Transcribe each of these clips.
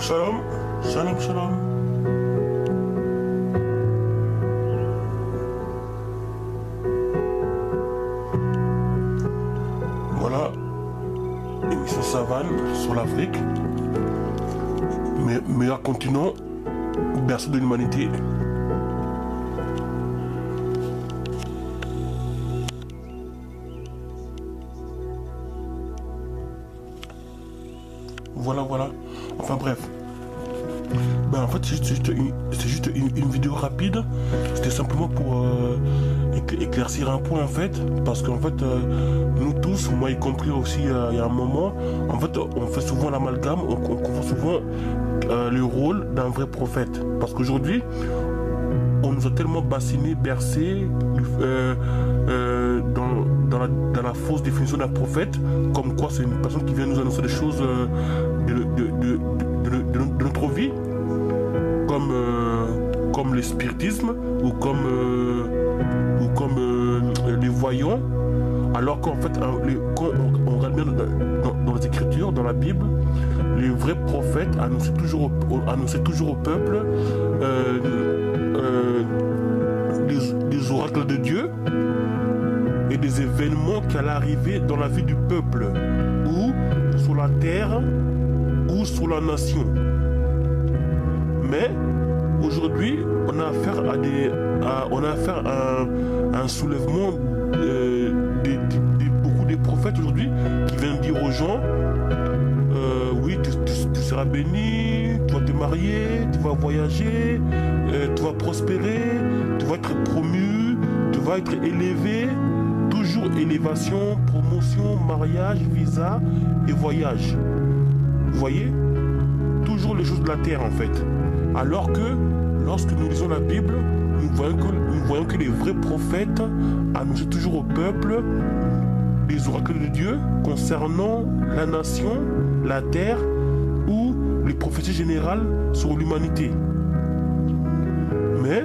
Shalom, shalom, shalom. Voilà, émission Savane sur l'Afrique, meilleur continent, berceau de l'humanité. Voilà. Enfin bref. En fait, c'est juste une vidéo rapide. C'était simplement pour éclaircir un point en fait. Parce qu'en fait, nous tous, moi y compris aussi il y a un moment, en fait, on fait souvent l'amalgame, on confond souvent le rôle d'un vrai prophète. Parce qu'aujourd'hui, on nous a tellement bassinés, bercés dans la fausse définition d'un prophète, comme quoi c'est une personne qui vient nous annoncer des choses de notre vie, comme le spiritisme ou comme les voyants, alors qu'en fait, quand on regarde bien dans les Écritures, dans la Bible, les vrais prophètes annonçaient toujours au peuple des oracles de Dieu et des événements qui allaient arriver dans la vie du peuple, ou sur la terre, ou sur la nation. Mais aujourd'hui, on a affaire à un soulèvement beaucoup des prophètes aujourd'hui qui viennent dire aux gens oui, tu seras béni, tu vas te marier, tu vas voyager, tu vas prospérer, tu vas être promu, tu vas être élevé. Toujours élévation, promotion, mariage, visa et voyage. Vous voyez? Toujours les choses de la terre en fait. Alors que lorsque nous lisons la Bible, nous voyons que les vrais prophètes annoncent toujours au peuple les oracles de Dieu concernant la nation, la terre ou les prophéties générales sur l'humanité. Mais,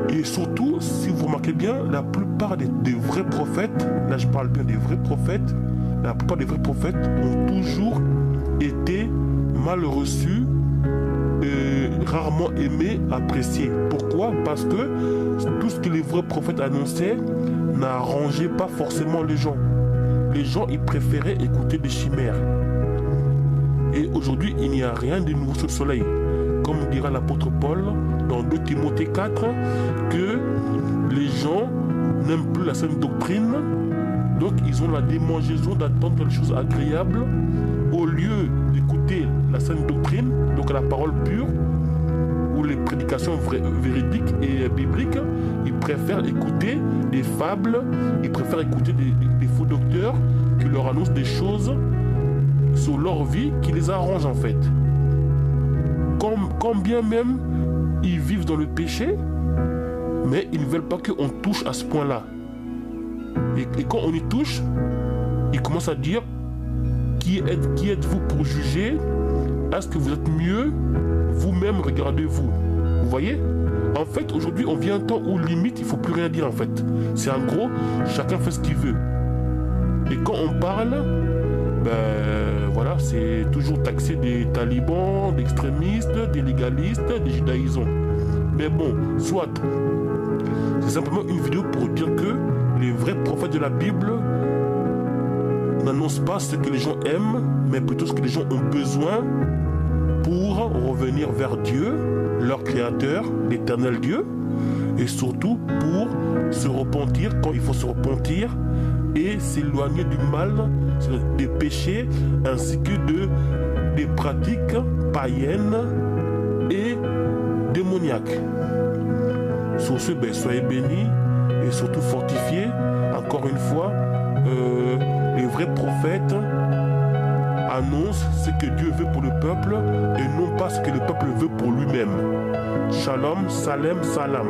et surtout, si vous remarquez bien, la plupart des vrais prophètes, là je parle bien des vrais prophètes, la plupart des vrais prophètes ont toujours été mal reçus, rarement aimés, appréciés. Pourquoi? Parce que tout ce que les vrais prophètes annonçaient n'arrangeait pas forcément les gens. Les gens, ils préféraient écouter des chimères. Et aujourd'hui, il n'y a rien de nouveau sous le soleil. Comme dira l'apôtre Paul dans 2 Timothée 4, que les gens n'aiment plus la saine doctrine, donc ils ont la démangeaison d'attendre quelque chose d'agréable au lieu d'écouter la saine doctrine, donc la parole pure, ou les prédications véridiques et bibliques. Ils préfèrent écouter des fables, ils préfèrent écouter des faux docteurs qui leur annoncent des choses sur leur vie qui les arrangent en fait. Quand bien même ils vivent dans le péché, mais ils ne veulent pas qu'on touche à ce point-là. Et quand on y touche, ils commencent à dire qui êtes-vous pour juger? Est-ce que vous êtes mieux? Vous-même, regardez-vous. Vous voyez? En fait, aujourd'hui, on vit un temps où limite, il ne faut plus rien dire en fait. C'est en gros, chacun fait ce qu'il veut. Et quand on parle, voilà, c'est toujours taxé des talibans, d'extrémistes, des légalistes, des judaïsants. Mais bon, soit. C'est simplement une vidéo pour dire que les vrais prophètes de la Bible n'annoncent pas ce que les gens aiment, mais plutôt ce que les gens ont besoin pour revenir vers Dieu, leur créateur, l'éternel Dieu, et surtout pour se repentir quand il faut se repentir et s'éloigner du mal, des péchés, ainsi que des pratiques païennes et démoniaques. Sur ce, soyez bénis et surtout fortifiés. Encore une fois, les vrais prophètes annoncent ce que Dieu veut pour le peuple et non pas ce que le peuple veut pour lui-même. Shalom, salem, salam.